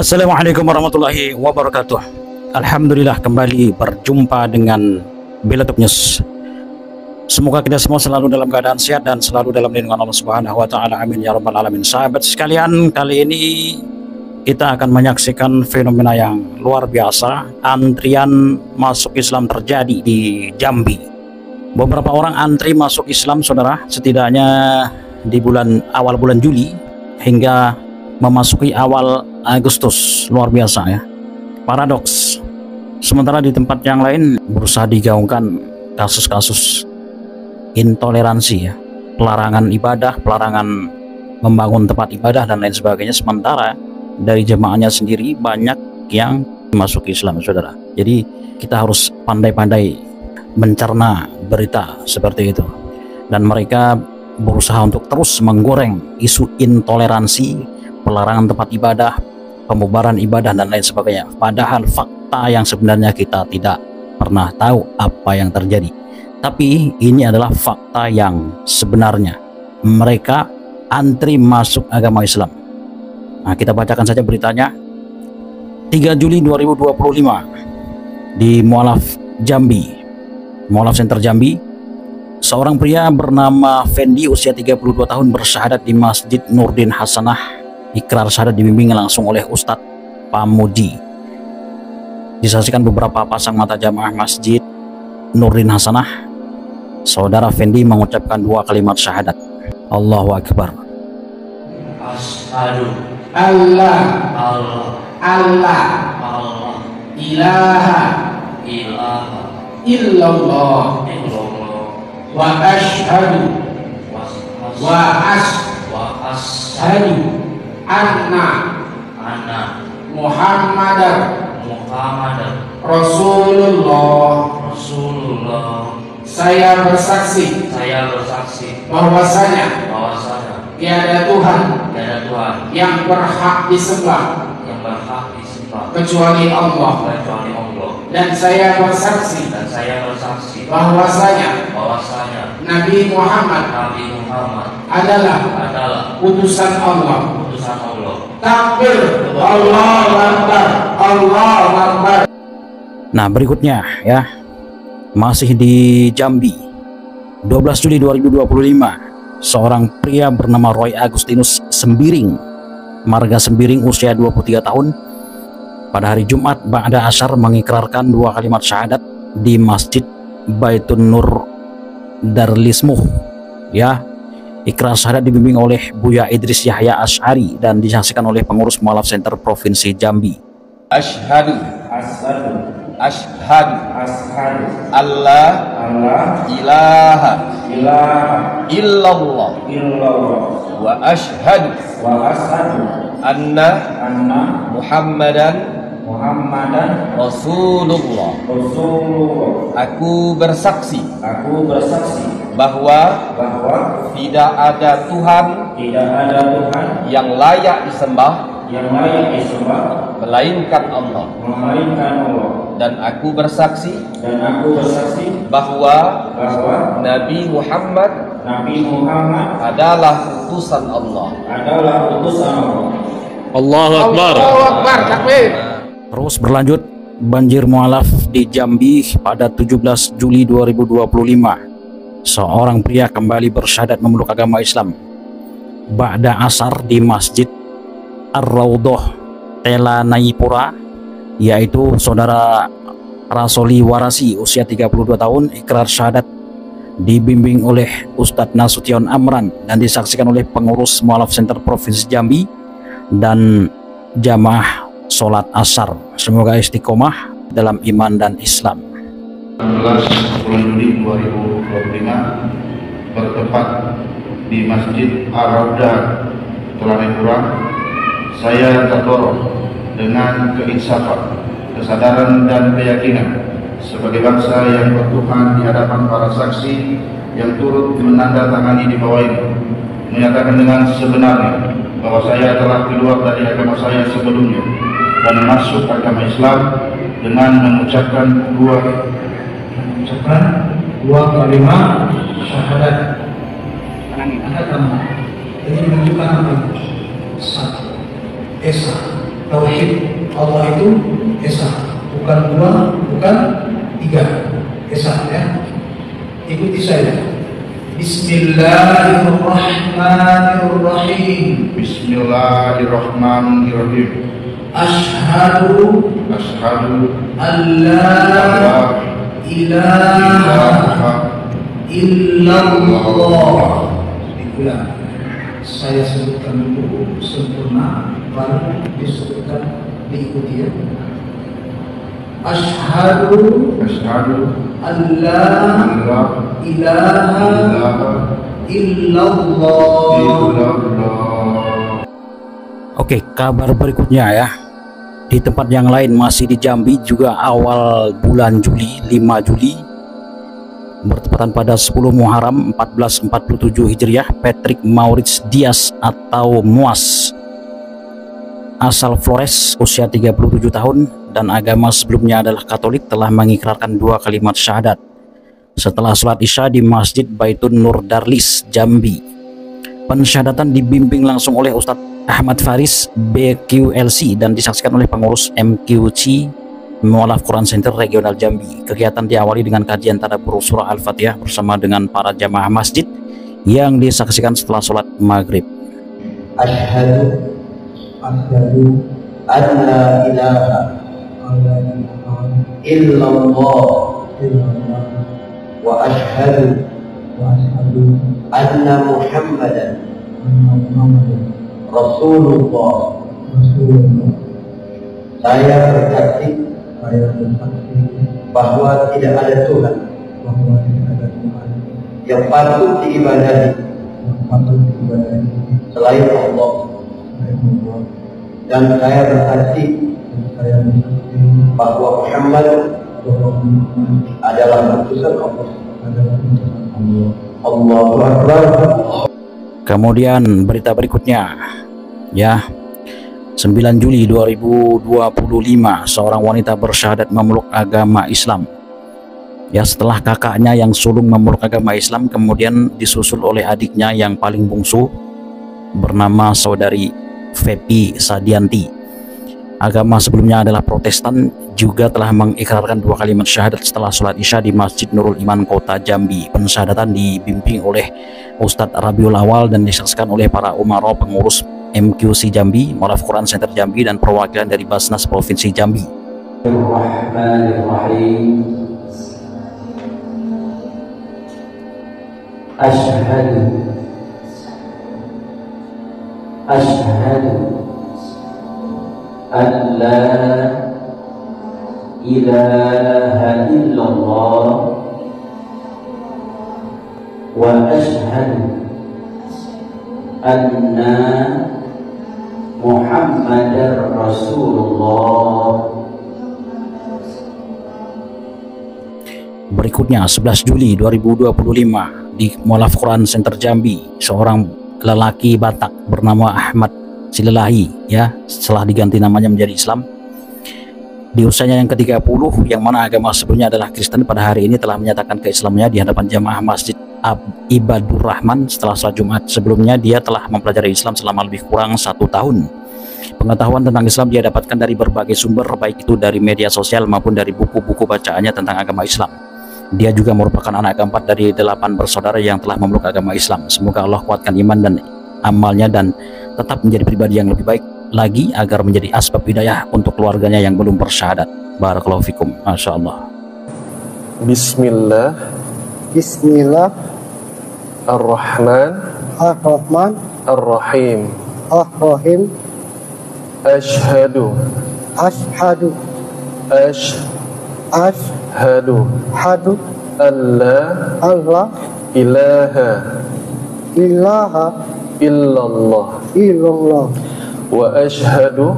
Assalamualaikum warahmatullahi wabarakatuh. Alhamdulillah kembali berjumpa dengan Belatub News. Semoga kita semua selalu dalam keadaan sehat dan selalu dalam lindungan Allah Subhanahu wa taala. Amin ya rabbal alamin. Sahabat sekalian, kali ini kita akan menyaksikan fenomena yang luar biasa. Antrian masuk Islam terjadi di Jambi. Beberapa orang antri masuk Islam, saudara, setidaknya di awal bulan Juli hingga memasuki awal Agustus. Luar biasa ya, paradoks. Sementara di tempat yang lain berusaha digaungkan kasus-kasus intoleransi ya, pelarangan ibadah, pelarangan membangun tempat ibadah dan lain sebagainya. Sementara dari jemaahnya sendiri banyak yang masuk Islam, saudara. Jadi kita harus pandai-pandai mencerna berita seperti itu, dan mereka berusaha untuk terus menggoreng isu intoleransi, pelarangan tempat ibadah, pembubaran ibadah dan lain sebagainya. Padahal fakta yang sebenarnya kita tidak pernah tahu apa yang terjadi. Tapi ini adalah fakta yang sebenarnya. Mereka antri masuk agama Islam. Nah, kita bacakan saja beritanya. 3 Juli 2025 di Mualaf Jambi, Mualaf Center Jambi, seorang pria bernama Fendi usia 32 tahun bersyahadat di Masjid Nurdin Hasanah. Ikrar syahadat dibimbing langsung oleh Ustadz Pamuji. Disaksikan beberapa pasang mata jamaah Masjid Nurdin Hasanah. Saudara Fendi mengucapkan 2 kalimat syahadat. Allahu Akbar. Asyhadu Allah Allah ilaha illallah wa ashhadu anna Muhammadan Rasulullah. Saya bersaksi bahwasanya tiada Tuhan yang berhak disembah kecuali Allah. Dan saya bersaksi bahwasanya Nabi Muhammad adalah utusan Allah. Takbir, Allahu Akbar, Allahu Akbar. Nah, berikutnya ya, masih di Jambi, 12 Juli 2025, seorang pria bernama Roy Agustinus Sembiring, marga Sembiring, usia 23 tahun, pada hari Jumat ba'da asyar mengikrarkan 2 kalimat syahadat di Masjid Baitun Nur Darlismuh ya. Ikrar syahadat dibimbing oleh Buya Idris Yahya Asy'ari dan disaksikan oleh pengurus Mualaf Center Provinsi Jambi. Asyhadu Allah ilaha illallah wa asyhadu anna Muhammadan Rasulullah. Aku bersaksi bahwa tidak ada Tuhan yang layak disembah melainkan Allah. Dan aku bersaksi bahwa Nabi Muhammad adalah utusan Allah. Allahu Akbar. Terus berlanjut banjir mualaf di Jambi pada 17 Juli 2025. Seorang pria kembali bersyahadat memeluk agama Islam ba'da asar di Masjid Ar-Raudhah Telanaipura, yaitu saudara Rasoli Warasi usia 32 tahun, ikrar syahadat dibimbing oleh Ustadz Nasution Amran dan disaksikan oleh pengurus Mualaf Center Provinsi Jambi dan jamaah sholat asar. Semoga istiqomah dalam iman dan Islam. 16 bulan Juli 2025 bertempat di Masjid Ar-Raudhah Telanaipura, saya terdorong dengan keinsafan, kesadaran dan keyakinan sebagai bangsa yang bertuhan di hadapan para saksi yang turut menandatangani di bawah ini, menyatakan dengan sebenarnya bahwa saya telah keluar dari agama saya sebelumnya dan masuk agama Islam dengan mengucapkan dua kalimat syahadat. Ini menunjukkan apa? Satu, esa, tauhid Allah itu esa, bukan dua, bukan tiga, esa ya. Ikuti saya. Bismillahirrahmanirrahim. Bismillahirrahmanirrahim. Asyhadu alla ilaha illallah. Diulang. Saya sebutkan dulu sempurna, baru disebutkan, diikuti ya. Asyhadu alla ilaha illallah. Oke, kabar berikutnya ya. Di tempat yang lain masih di Jambi juga awal bulan Juli, 5 Juli bertepatan pada 10 Muharram 1447 Hijriah, Patrick Maurits Dias atau Muas asal Flores, usia 37 tahun dan agama sebelumnya adalah Katolik, telah mengikrarkan 2 kalimat syahadat setelah sholat Isya di Masjid Baitun Nur Darlis, Jambi. Pensyahadatan dibimbing langsung oleh Ustadz Ahmad Faris BQLC dan disaksikan oleh pengurus MQC Mu'alaf Quran Center Regional Jambi. Kegiatan diawali dengan kajian tadabbur surah Al-Fatihah bersama dengan para jamaah masjid yang disaksikan setelah sholat maghrib. Asyhadu an la ilaha illallah wa asyhadu anna Muhammadan Rasulullah. Saya bersaksi bahwa tidak ada Tuhan yang patut diibadahi selain Allah, dan saya bersaksi bahwa Muhammad adalah utusan Allah. Allahu Akbar. Kemudian berita berikutnya ya, 9 Juli 2025 seorang wanita bersyahadat memeluk agama Islam. Ya, setelah kakaknya yang sulung memeluk agama Islam, kemudian disusul oleh adiknya yang paling bungsu bernama saudari Fepi Sadianti. Agama sebelumnya adalah Protestan, juga telah mengikrarkan 2 kalimat syahadat setelah sholat Isya di Masjid Nurul Iman Kota Jambi. Pensyahadatan dibimbing oleh Ustadz Rabiul Awal dan disaksikan oleh para umara pengurus MQC Jambi, Mu'alaf Quran Center Jambi, dan perwakilan dari Basnas Provinsi Jambi. Bismillahirrahmanirrahim. Asyhadu an la ilaha illallah wa asyhadu anna Muhammadar Rasulullah. Berikutnya 11 Juli 2025 di Mu'alaf Quran Center Jambi, seorang lelaki Batak bernama Ahmad Silelahi ya, setelah diganti namanya menjadi Islam di usianya yang ke-30, yang mana agama sebelumnya adalah Kristen, pada hari ini telah menyatakan keislamannya di hadapan jamaah Masjid Ibadur Rahman. Setelah sholat Jumat sebelumnya dia telah mempelajari Islam selama lebih kurang 1 tahun. Pengetahuan tentang Islam dia dapatkan dari berbagai sumber, baik itu dari media sosial maupun dari buku-buku bacaannya tentang agama Islam. Dia juga merupakan anak keempat dari 8 bersaudara yang telah memeluk agama Islam. Semoga Allah kuatkan iman dan amalnya dan tetap menjadi pribadi yang lebih baik lagi agar menjadi asbab hidayah untuk keluarganya yang belum bersyahadat. Barakallahu fikum. Masya Allah. Bismillah Ar-Rahman Ar-Rahim. Ar-Rahim. Ashhadu alla ilaha illallah wa ashhadu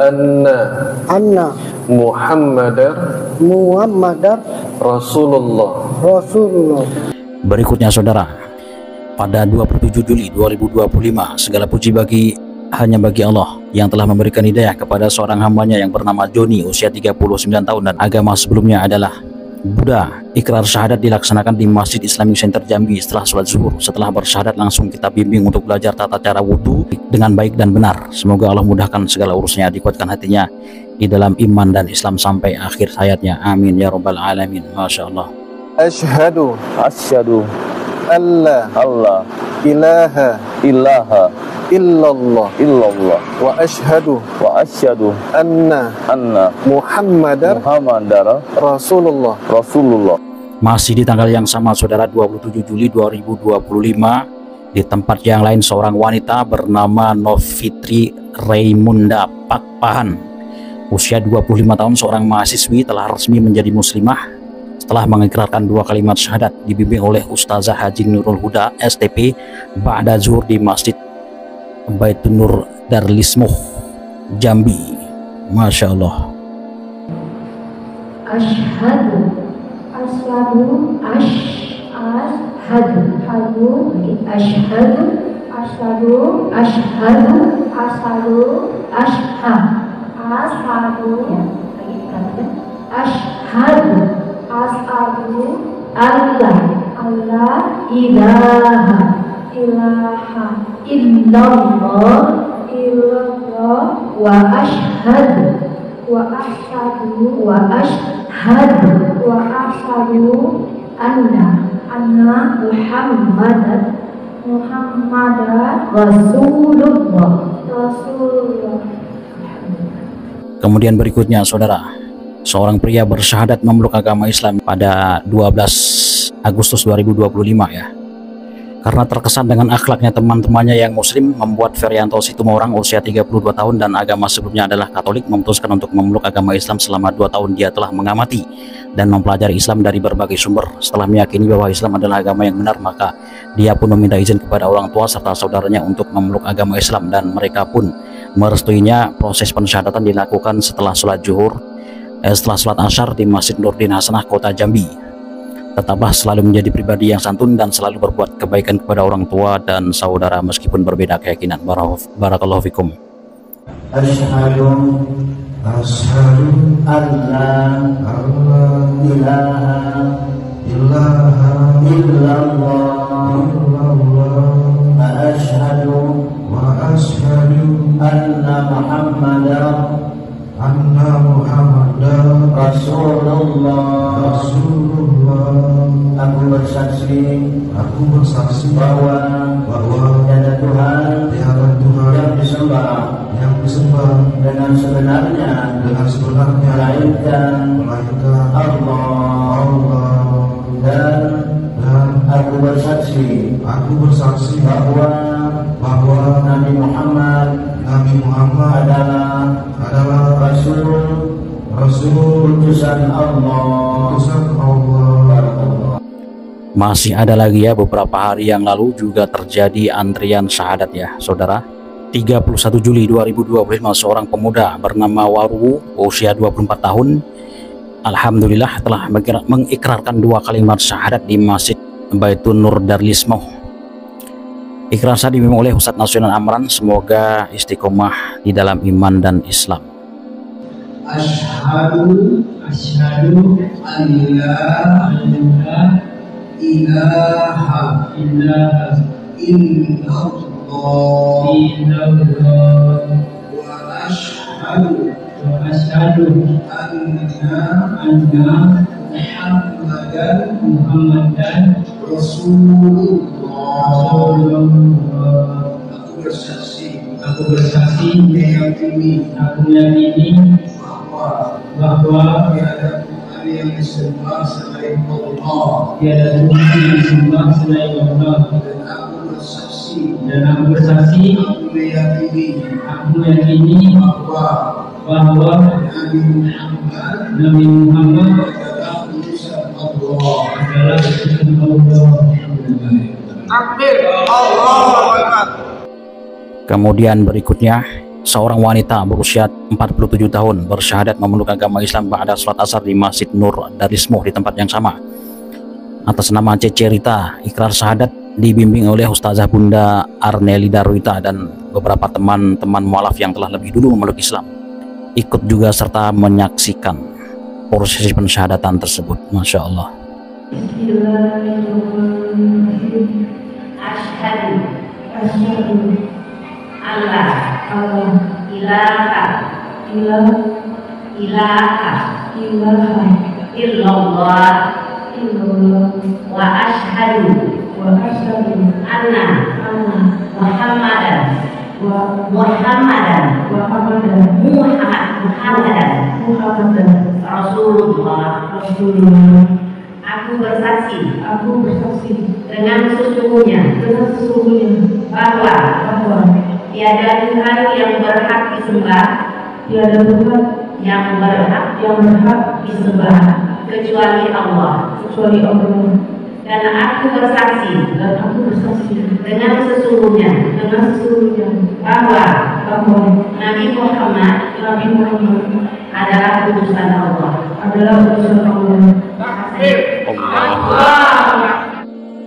anna Muhammadar Rasulullah. Berikutnya saudara, pada 27 Juli 2025 segala puji hanya bagi Allah yang telah memberikan hidayah kepada seorang hambanya yang bernama Joni, usia 39 tahun dan agama sebelumnya adalah Buddha. Ikrar syahadat dilaksanakan di Masjid Islamic Center Jambi setelah sholat zuhur. Setelah bersyahadat langsung kita bimbing untuk belajar tata cara wudhu dengan baik dan benar. Semoga Allah mudahkan segala urusannya, dikuatkan hatinya di dalam iman dan Islam sampai akhir hayatnya. Amin ya rabbal alamin. Masya Allah. Asyhadu alla ilaha illallah wa asyhadu anna Muhammadar Rasulullah. Masih di tanggal yang sama saudara, 27 Juli 2025, di tempat yang lain seorang wanita bernama Novitri Raimunda Pakpahan, usia 25 tahun, seorang mahasiswi, telah resmi menjadi muslimah setelah mengikrarkan 2 kalimat syahadat dibimbing oleh Ustazah Haji Nurul Huda STP ba'da zuhur di Masjid Baitun Nur Darlismuh Jambi. Masya Allah. Allah ilaha illallah wa ashhadu anna Muhammadan Rasulullah. Kemudian berikutnya saudara, seorang pria bersyahadat memeluk agama Islam pada 12 Agustus 2025 ya. Karena terkesan dengan akhlaknya teman-temannya yang muslim, membuat Ferianto Situmorang usia 32 tahun dan agama sebelumnya adalah Katolik memutuskan untuk memeluk agama Islam. Selama 2 tahun dia telah mengamati dan mempelajari Islam dari berbagai sumber. Setelah meyakini bahwa Islam adalah agama yang benar, maka dia pun meminta izin kepada orang tua serta saudaranya untuk memeluk agama Islam, dan mereka pun merestuinya. Proses pensyahadatan dilakukan setelah sholat zuhur, setelah sholat asyar di Masjid Nurdin Hasanah Kota Jambi. Tetaplah selalu menjadi pribadi yang santun dan selalu berbuat kebaikan kepada orang tua dan saudara meskipun berbeda keyakinan. Barakallahu fikum. Asyhadu alla ilaha illallah wa asyhadu anna Muhammadar Rasulullah. Aku bersaksi bahwa tiada Tuhan yang disembah dengan sebenarnya melainkan Allah, dan aku bersaksi bahwa Nabi Muhammad adalah Rasul utusan Allah. Masih ada lagi ya, beberapa hari yang lalu juga terjadi antrian syahadat ya saudara. 31 Juli 2025 seorang pemuda bernama Waru usia 24 tahun alhamdulillah telah mengikrarkan 2 kalimat syahadat di Masjid Baitun Nur Darlismuh. Ikrar syahadat dibimbing oleh Ustadz Nasional Amran. Semoga istiqomah di dalam iman dan Islam. Asyhadu an la ilaha illallah wa asyhadu anna Muhammadan Rasulullah. Aku bersaksi meyakini bahwa tiada Tuhan yang disembah selain Allah, dan aku bersaksi aku meyakini bahwa Nabi Muhammad adalah utusan Allah. Kemudian berikutnya, seorang wanita berusia 47 tahun bersyahadat memeluk agama Islam ba'da sholat asar di Masjid Nur Darlismuh di tempat yang sama. Atas nama Cece Rita, ikrar syahadat dibimbing oleh Ustazah Bunda Arneli Darwita dan beberapa teman-teman mualaf yang telah lebih dulu memeluk Islam ikut juga serta menyaksikan. prosesi pensyahadatan tersebut. Masya Allah. Bismillahirrahmanirrahim. Asyhadu Allah ilaha illallah wa asyhadu anna Muhammadan Rasulullah. Aku bersaksi dengan sesungguhnya bahwa tiada Tuhan yang berhak disembah kecuali Allah. Dan aku bersaksi dengan sesungguhnya bahwa Nabi Muhammad adalah utusan Allah.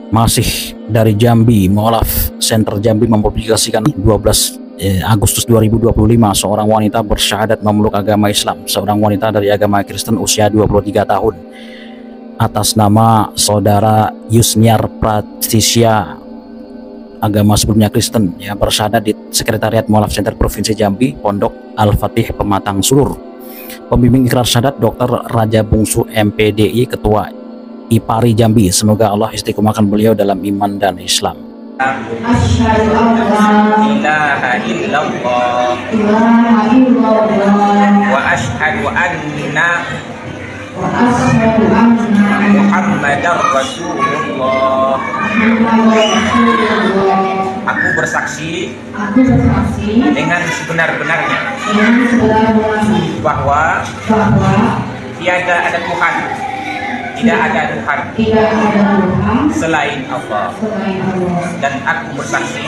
Masih dari Jambi, Mu'alaf Center Jambi mempublikasikan 12 Agustus 2025 seorang wanita bersyahadat memeluk agama Islam. Seorang wanita dari agama Kristen usia 23 tahun atas nama saudara Yusniar Pratisya, agama sebelumnya Kristen, ya, bersyahadat di Sekretariat Mu'alaf Center Provinsi Jambi, Pondok Al-Fatih Pematang Sulur. Pembimbing ikrar syahadat Dr. Raja Bungsu MPDI, Ketua IPARI Jambi. Semoga Allah istiqomahkan beliau dalam iman dan Islam. Asyhadu an la ilaha illallah wa asyhadu anna Muhammadar Rasulullah. Aku bersaksi dengan sebenar-benarnya bahwa tiada ada Tuhan, tidak ada Tuhan selain Allah. Dan aku bersaksi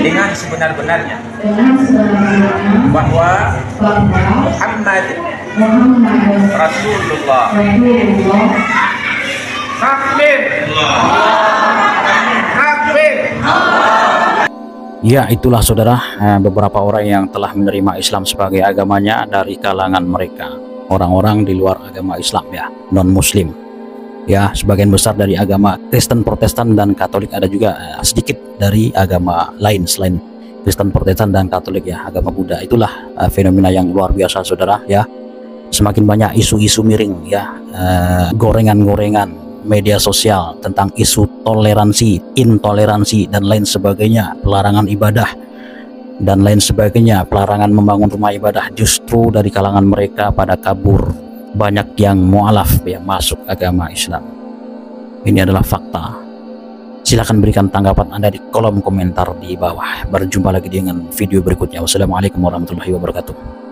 dengan sebenar-benarnya bahwa Muhammad Rasulullah. Takbir. Takbir. Ya, itulah saudara beberapa orang yang telah menerima Islam sebagai agamanya dari kalangan mereka, orang-orang di luar agama Islam, ya, non-muslim. Ya, sebagian besar dari agama Kristen, Protestan, dan Katolik. Ada juga sedikit dari agama lain selain Kristen, Protestan, dan Katolik, ya, agama Buddha. Itulah fenomena yang luar biasa saudara, ya. Semakin banyak isu-isu miring, ya, gorengan-gorengan media sosial tentang isu toleransi, intoleransi, dan lain sebagainya, pelarangan ibadah dan lain sebagainya, pelarangan membangun rumah ibadah. Justru dari kalangan mereka pada kabur, banyak yang mu'alaf, yang masuk agama Islam. Ini adalah fakta. Silahkan berikan tanggapan Anda di kolom komentar di bawah. Berjumpa lagi dengan video berikutnya. Wassalamualaikum warahmatullahi wabarakatuh.